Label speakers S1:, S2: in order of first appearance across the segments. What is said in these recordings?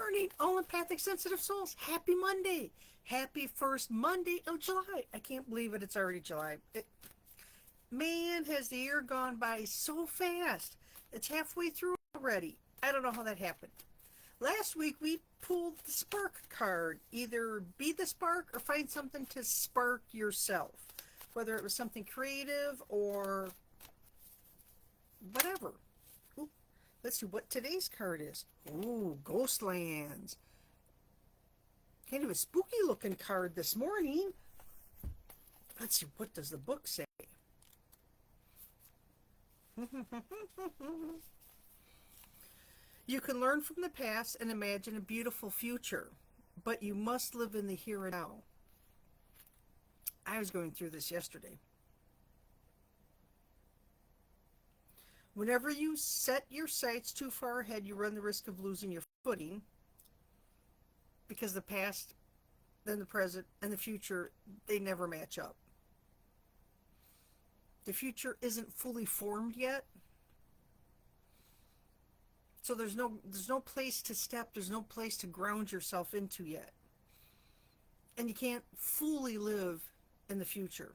S1: morning, all empathic sensitive souls. Happy Monday. Happy first Monday of July. I can't believe it. It's already July. Man, has the year gone by so fast. It's halfway through already. I don't know how that happened. Last week we pulled the spark card. Either be the spark or find something to spark yourself. Whether it was something creative or whatever. Ooh, let's see what today's card is. Ooh, Ghostlands. Kind of a spooky looking card this morning. Let's see, what does the book say? You can learn from the past and imagine a beautiful future, but you must live in the here and now. I was going through this yesterday. Whenever you set your sights too far ahead, you run the risk of losing your footing, because the past, then the present, and the future, they never match up. The future isn't fully formed yet. So there's no place to step, there's no place to ground yourself into yet. And you can't fully live in the future.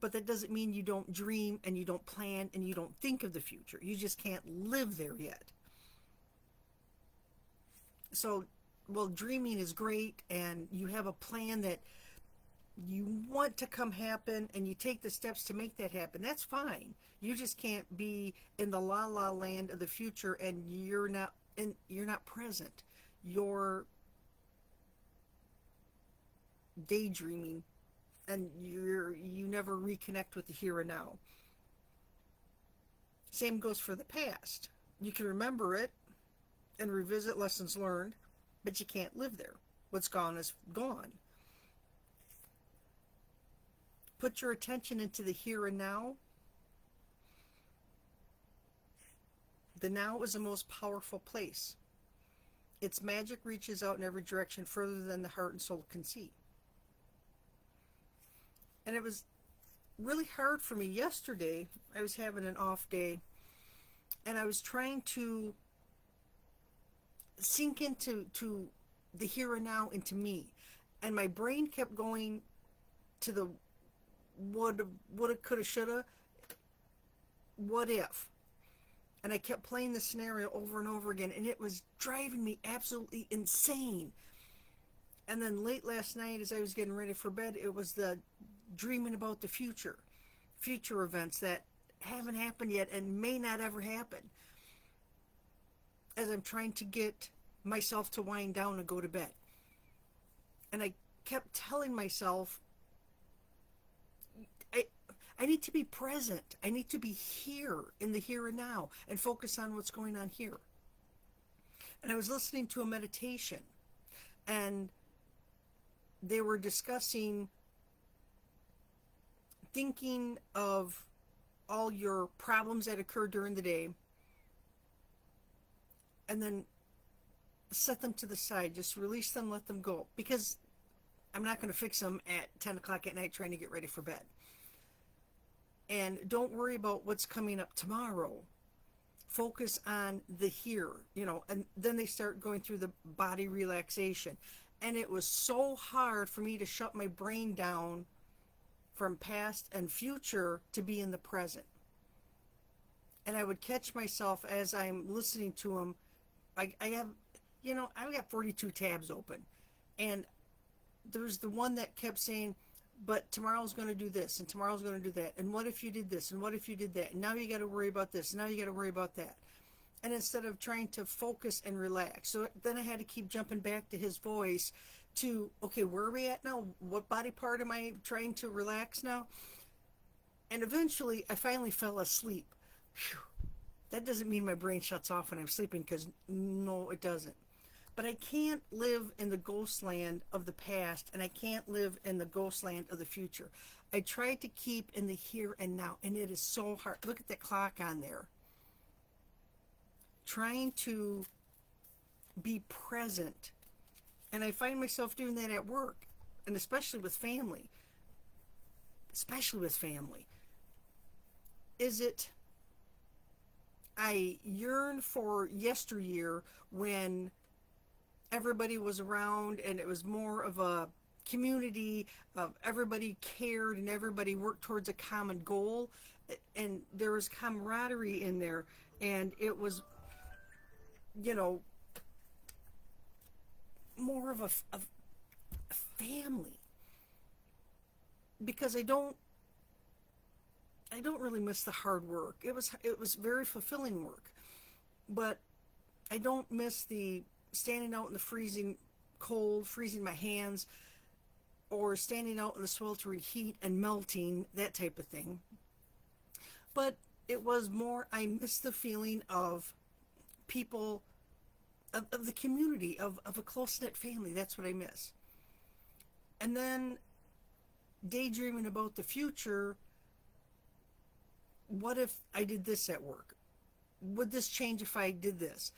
S1: But that doesn't mean you don't dream and you don't plan and you don't think of the future. You just can't live there yet. So, well, dreaming is great, and you have a plan that you want to come happen, and you take the steps to make that happen. That's fine. You just can't be in the la la land of the future, and you're not present. You're daydreaming, and you never reconnect with the here and now. Same goes for the past. You can remember it and revisit lessons learned, but you can't live there. What's gone is gone. Put your attention into the here and now. The now is the most powerful place. Its magic reaches out in every direction further than the heart and soul can see. And it was really hard for me yesterday. I was having an off day, and I was trying to sink into the here and now, into me. And my brain kept going to the woulda, coulda, shoulda, what if? And I kept playing the scenario over and over again, and it was driving me absolutely insane. And then late last night, as I was getting ready for bed, it was the dreaming about the future events that haven't happened yet and may not ever happen, as I'm trying to get myself to wind down and go to bed. And I kept telling myself, I need to be present. I need to be here in the here and now and focus on what's going on here. And I was listening to a meditation, and they were discussing thinking of all your problems that occurred during the day, and then set them to the side. Just release them, let them go. Because I'm not going to fix them at 10 o'clock at night trying to get ready for bed. And don't worry about what's coming up tomorrow. Focus on the here, and then they start going through the body relaxation. And it was so hard for me to shut my brain down from past and future to be in the present. And I would catch myself as I'm listening to them. I have, I've got 42 tabs open. And there's the one that kept saying, but tomorrow's going to do this, and tomorrow's going to do that, and what if you did this, and what if you did that, and now you got to worry about this, and now you got to worry about that. And instead of trying to focus and relax, so then I had to keep jumping back to his voice to, okay, where are we at now? What body part am I trying to relax now? And eventually I finally fell asleep. Whew. That doesn't mean my brain shuts off when I'm sleeping, because no, it doesn't. But I can't live in the ghost land of the past, and I can't live in the ghost land of the future. I try to keep in the here and now, and it is so hard. Look at that clock on there. Trying to be present. And I find myself doing that at work, and especially with family. Is it I yearn for yesteryear when everybody was around and it was more of a community of everybody cared and everybody worked towards a common goal, and there was camaraderie in there, and it was, you know, more of a family. Because I don't really miss the hard work. It was very fulfilling work, but I don't miss the standing out in the freezing cold, freezing my hands, or standing out in the sweltering heat and melting, that type of thing. But it was more, I miss the feeling of people, of the community, of a close knit family. That's what I miss. And then daydreaming about the future. What if I did this at work? Would this change if I did this?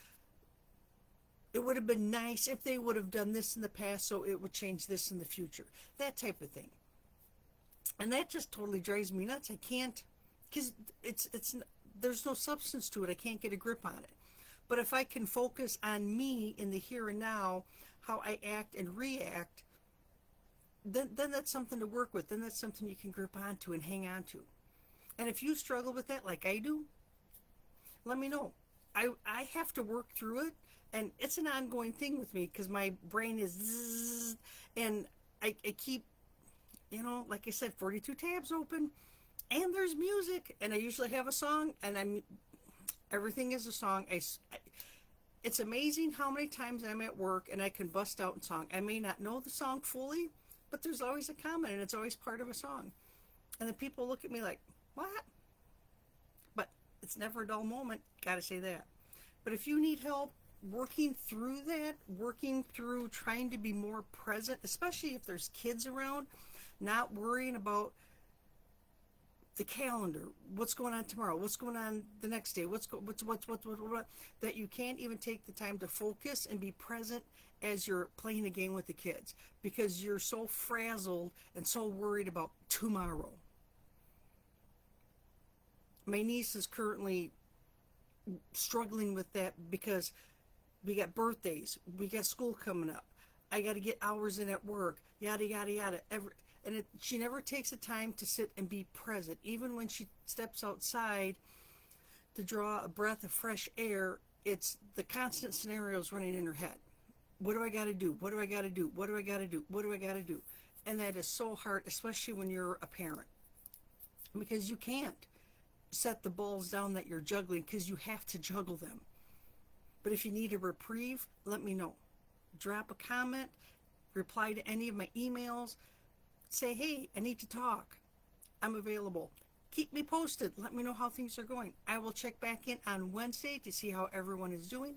S1: It would have been nice if they would have done this in the past, so it would change this in the future. That type of thing. And that just totally drives me nuts. I can't, because it's there's no substance to it. I can't get a grip on it. But if I can focus on me in the here and now, how I act and react, then that's something to work with. Then that's something you can grip onto and hang on to. And if you struggle with that like I do, let me know. I have to work through it, and it's an ongoing thing with me because my brain is zzz, and I keep, like I said, 42 tabs open, and there's music, and I usually have a song, and everything is a song. It's amazing how many times I'm at work and I can bust out in song. I may not know the song fully, but there's always a comment, and it's always part of a song. And the people look at me like, what? But it's never a dull moment, gotta say that. But if you need help working through that, working through trying to be more present, especially if there's kids around, not worrying about the calendar, what's going on tomorrow, what's going on the next day, what, that you can't even take the time to focus and be present as you're playing a game with the kids because you're so frazzled and so worried about tomorrow. My niece is currently struggling with that because we got birthdays, we got school coming up, I got to get hours in at work, yada yada yada. She never takes the time to sit and be present. Even when she steps outside to draw a breath of fresh air, it's the constant scenarios running in her head. What do I got to do? What do I got to do? What do I got to do? What do I got to do? And that is so hard, especially when you're a parent, because you can't set the balls down that you're juggling because you have to juggle them. But if you need a reprieve, let me know. Drop a comment, reply to any of my emails, say, hey, I need to talk. I'm available. Keep me posted. Let me know how things are going. I will check back in on Wednesday to see how everyone is doing.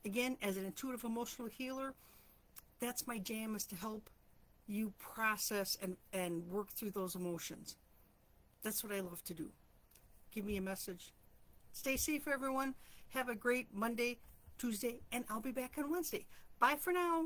S1: Again, as an intuitive emotional healer, that's my jam, is to help you process and work through those emotions. That's what I love to do. Give me a message. Stay safe, everyone. Have a great Monday, Tuesday, and I'll be back on Wednesday. Bye for now.